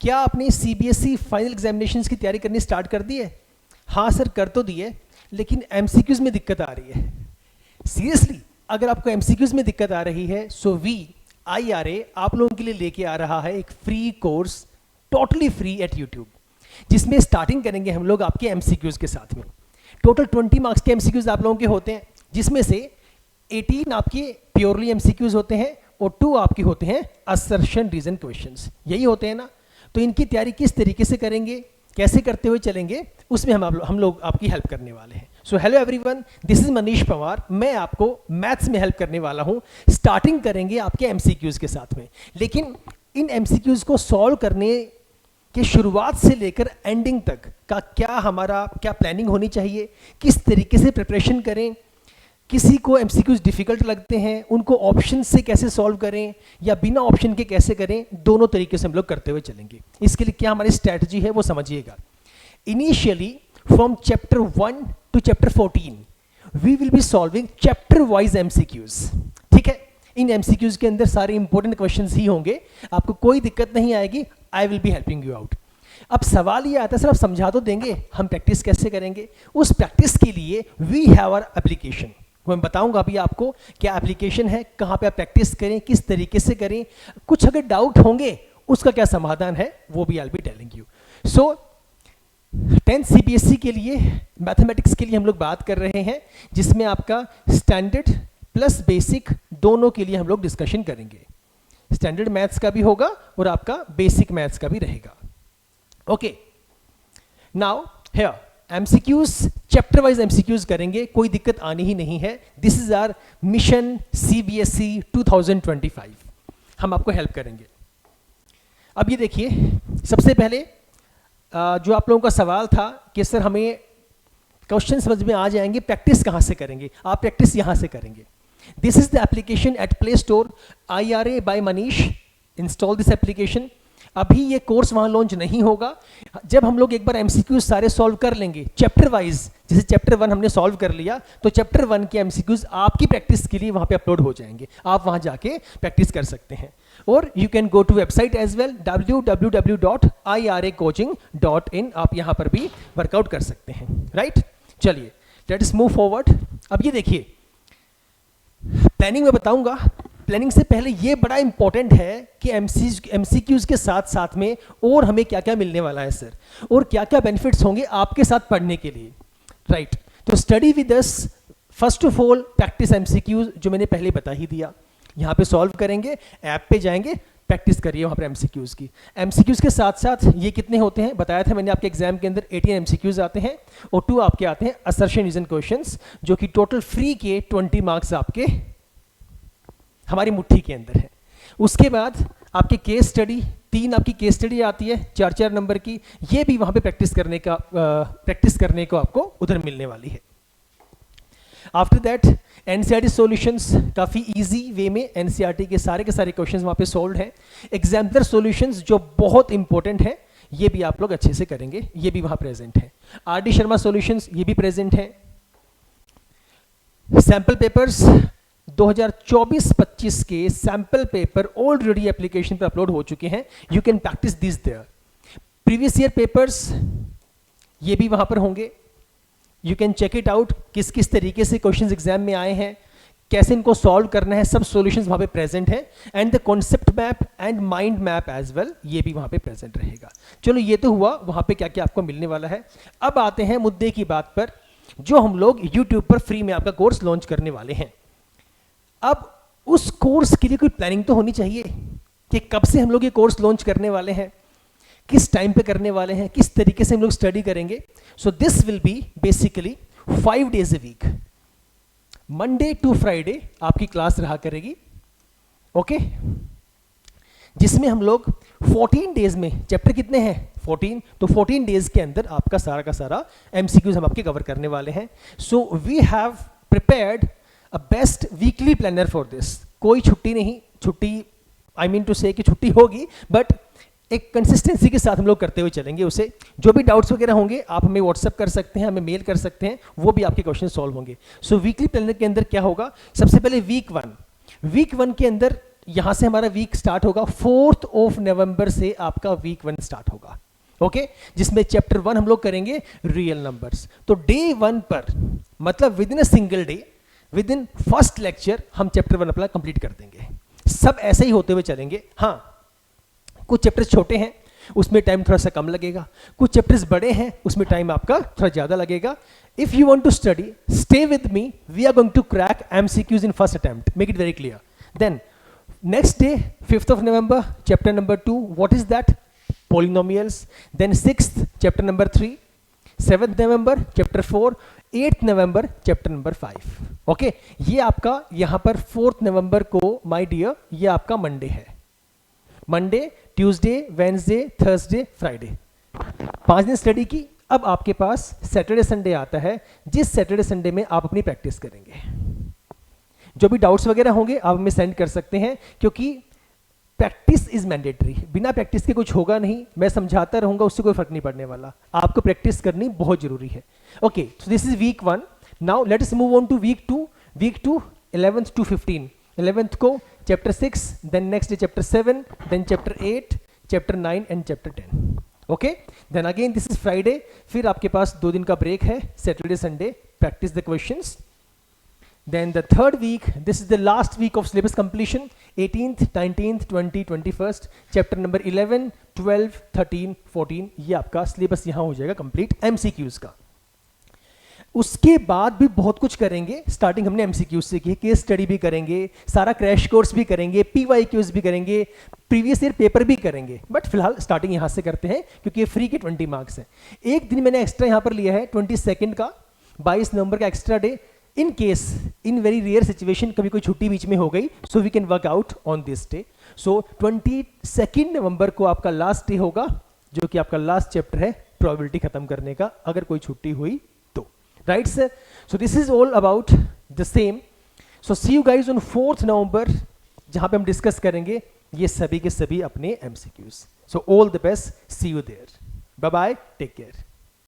क्या आपने CBSE final examinations की तैयारी करनी स्टार्ट कर दी है? हाँ सर कर तो दी है, लेकिन एमसीक्यूज में दिक्कत आ रही है। सीरियसली अगर आपको एमसीक्यूज में दिक्कत आ रही है, सो IRA आप लोगों के लिए लेके आ रहा है एक free course, totally free at YouTube, जिसमें स्टार्टिंग करेंगे हम लोग आपके एमसीक्यूज के साथ में। टोटल 20 मार्क्स के एमसीक्यूज आप लोगों के होते हैं, जिसमें से 18 आपके प्योरली एमसीक्यूज होते हैं और 2 आपके होते हैं असर्शन रीजन क्वेश्चंस, यही होते हैं ना। तो इनकी तैयारी किस तरीके से करेंगे, कैसे करते हुए चलेंगे, उसमें हम लोग आपकी हेल्प करने वाले हैं। So hello everyone, this is Manish Pawar. मैं आपको मैथ्स में हेल्प करने वाला हूं। स्टार्टिंग करेंगे आपके एमसीक्यूज के साथ में, लेकिन इन एमसीक्यूज को सॉल्व करने के शुरुआत से लेकर एंडिंग तक का क्या प्लानिंग होनी चाहिए, किस तरीके से प्रिपरेशन करें, किसी को एमसीक्यूज डिफिकल्ट लगते हैं उनको ऑप्शन से कैसे सॉल्व करें या बिना ऑप्शन के कैसे करें, दोनों तरीके से हम लोग करते हुए चलेंगे। इसके लिए क्या हमारी स्ट्रैटेजी है वो समझिएगा। Initially from chapter 1 to chapter 14 we will be solving chapter wise MCQs. ठीक है, इन एमसीक्यूज के अंदर सारे इंपॉर्टेंट क्वेश्चंस ही होंगे, आपको कोई दिक्कत नहीं आएगी। I will be helping you out. अब सवाल ये आता है सर आप समझा तो देंगे, हम प्रैक्टिस कैसे करेंगे? उस प्रैक्टिस के लिए वी हैव आवर एप्लीकेशन, मैं बताऊंगा अभी आपको क्या एप्लीकेशन है, कहाँ पे आप प्रैक्टिस करें, किस तरीके से करें, कुछ अगर डाउट होंगे उसका क्या समाधान है वो भी I will be telling you. So 10th CBSE के लिए मैथमेटिक्स के लिए हम लोग बात कर रहे हैं, जिसमें आपका स्टैंडर्ड प्लस बेसिक दोनों के लिए हम लोग डिस्कशन करेंगे। स्टैंडर्ड मैथ्स का भी होगा और आपका बेसिक मैथ्स का भी रहेगा। Okay, now here MCQs, chapter wise MCQs करेंगे, कोई दिक्कत आनी ही नहीं है। This is our mission CBSE 2025, हम आपको हेल्प करेंगे। अब ये देखिए, सबसे पहले जो आप लोगों का सवाल था कि सर हमें क्वेश्चन समझ में आ जाएंगे, प्रैक्टिस कहाँ से करेंगे? आप प्रैक्टिस यहाँ से करेंगे। This is the application at Play Store, IRA by Manish. Install this application. अभी ये कोर्स वहाँ लॉन्च नहीं होगा, जब हम लोग एक बार एमसीक्यूज सारे सॉल्व कर लेंगे चैप्टर वाइज, जैसे चैप्टर 1 हमने सॉल्व कर लिया तो चैप्टर 1 के एमसीक्यूज आपकी प्रैक्टिस के लिए वहाँ पे अपलोड हो जाएंगे, आप वहाँ जाके प्रैक्टिस कर सकते हैं। और you can go to website as well, www.iracoaching.in, आप यहाँ पर भी वर्कआउट कर सकते हैं। राइट, चलिए लेट अस मूव फॉरवर्ड। अब ये देखिए, प्लानिंग में बताऊंगा, प्लानिंग से पहले ये बड़ा इंपॉर्टेंट है कि एमसीक्यूज के साथ साथ में और हमें क्या क्या मिलने वाला है सर, और क्या क्या बेनिफिट्स होंगे आपके साथ पढ़ने के लिए। राइट, तो study with us. First of all practice MCQs, जो मैंने पहले बता ही दिया, यहाँ पे सॉल्व करेंगे, ऐप पे जाएंगे, प्रैक्टिस करिए वहाँ पर एमसीक्यूज की। एमसीक्यूज के साथ साथ ये कितने होते हैं बताया था मैंने आपके एग्जाम के अंदर, 18 एमसीक्यूज आते हैं और 2 आपके आते हैं असर्शन रीजन क्वेश्चंस, जो कि टोटल फ्री के 20 मार्क्स आपके हमारी मुट्ठी के अंदर है। उसके बाद आपके केस स्टडी, 3 आपकी केस स्टडी आती है 4-4 नंबर की, ये भी वहाँ पे प्रैक्टिस करने को आपको उधर मिलने वाली है। आफ्टर दैट एनसीईआरटी सॉल्यूशंस, काफ़ी इजी वे में एनसीईआरटी के सारे क्वेश्चंस वहाँ पे सॉल्व हैं। एग्जाम्पलर सॉल्यूशंस जो बहुत इंपॉर्टेंट है, ये भी आप लोग अच्छे से करेंगे, ये भी वहाँ प्रेजेंट है। आरडी शर्मा सॉल्यूशंस, ये भी प्रेजेंट है। सैंपल पेपर्स 2024-25 के सैंपल पेपर ऑलरेडी एप्लीकेशन पर अपलोड हो चुके हैं, you can practice this there. Previous year papers ये भी वहां पर होंगे, you can check it out, किस किस तरीके से क्वेश्चंस एग्जाम में आए हैं, कैसे इनको सॉल्व करना है, सब सॉल्यूशंस वहां पे प्रेजेंट है। And the concept map and mind map as well, ये भी वहां पे प्रेजेंट रहेगा। चलो ये तो हुआ वहां पे क्या क्या आपको मिलने वाला है। अब आते हैं मुद्दे की बात पर, जो हम लोग यूट्यूब पर फ्री में आपका कोर्स लॉन्च करने वाले हैं। अब उस कोर्स के लिए कोई प्लानिंग तो होनी चाहिए कि कब से हम लोग ये कोर्स लॉन्च करने वाले हैं, किस टाइम पे करने वाले हैं, किस तरीके से हम लोग स्टडी करेंगे। So this will be basically 5 days a week, Monday to Friday आपकी क्लास रहा करेगी। ओके, जिसमें हम लोग 14 डेज में, चैप्टर कितने हैं 14, तो 14 डेज के अंदर आपका सारा का सारा एमसीक्यूज हम आपके कवर करने वाले हैं। So we have prepared a best weekly planner for this. कोई छुट्टी नहीं, छुट्टी आई मीन टू से कि छुट्टी होगी, बट एक कंसिस्टेंसी के साथ हम लोग करते हुए चलेंगे उसे। जो भी डाउट्स वगैरह होंगे आप हमें व्हाट्सअप कर सकते हैं, हमें मेल कर सकते हैं, वो भी आपके क्वेश्चन सॉल्व होंगे। सो वीकली प्लानर के अंदर क्या होगा, सबसे पहले वीक 1 के अंदर यहां से हमारा वीक स्टार्ट होगा 4th ऑफ नवंबर से आपका वीक 1 स्टार्ट होगा, ओके जिसमें चैप्टर 1 हम लोग करेंगे रियल नंबर्स। तो डे 1 पर मतलब with in a single day, with in first lecture हम चैप्टर 1 अपना कंप्लीट कर देंगे। सब ऐसे ही होते हुए चलेंगे। हाँ, कुछ चैप्टर्स छोटे हैं उसमें टाइम थोड़ा सा कम लगेगा, कुछ चैप्टर्स बड़े हैं उसमें टाइम आपका थोड़ा ज़्यादा लगेगा। If you want to study, stay with me, we are going to crack MCQs in first attempt, make it very clear. Then next day 5th of November, chapter number 2, what is that? Polynomials. Then 6th, chapter number 3, 7th November, chapter 4, 8th November, chapter number 5. Okay, ये आपका यहाँ पर 4th नवंबर को my dear ये आपका Monday है। Monday, Tuesday, Wednesday, Thursday, Friday, 5 दिन study की। अब आपके पास सैटरडे संडे आता है, जिस सैटरडे संडे में आप अपनी प्रैक्टिस करेंगे। जो भी डाउट्स वगैरह होंगे आप हमें सेंड कर सकते हैं, क्योंकि प्रैक्टिस इज मैंडेटरी, बिना प्रैक्टिस के कुछ होगा नहीं। मैं समझाता रहूंगा उससे कोई फर्क नहीं पड़ने वाला, आपको प्रैक्टिस करनी बहुत जरूरी है। Okay, so this is week 1। Now let us move on to week 2। Week 2 11th to 15। 11th को chapter 6, then next day chapter 7, then chapter 8, chapter 9 and chapter 10। Okay, then again this is Friday, फिर आपके पास 2 दिन का break है, Saturday Sunday, practice the questions. Then the third week, this is the last week of syllabus completion, 18th, 19th, 20, 21st, chapter number 11, 12, 13, 14, ये आपका syllabus यहाँ हो जाएगा complete MCQs का। उसके बाद भी बहुत कुछ करेंगे। स्टार्टिंग हमने MCQs से की, केस स्टडी भी करेंगे, सारा क्रैश कोर्स भी करेंगे, PYQs भी करेंगे, प्रीवियस ईयर पेपर भी करेंगे, बट फिलहाल स्टार्टिंग यहाँ से करते हैं क्योंकि ये फ्री के 20 मार्क्स हैं। एक दिन मैंने एक्स्ट्रा यहाँ पर लिया है 22 का, 22 नवंबर का extra day, in case in very rare situation कभी कोई छुट्टी बीच में हो गई, so we can work out on this day. So 22 नवंबर को आपका लास्ट डे होगा, जो कि आपका लास्ट चैप्टर है प्रोबेबिलिटी खत्म करने का, अगर कोई छुट्टी हुई तो। Right sir, so this is all about the same. So see you guys on 4th November, जहां पे हम डिस्कस करेंगे ये सभी के सभी अपने MCQs। So all the best, see you there, bye bye, take care.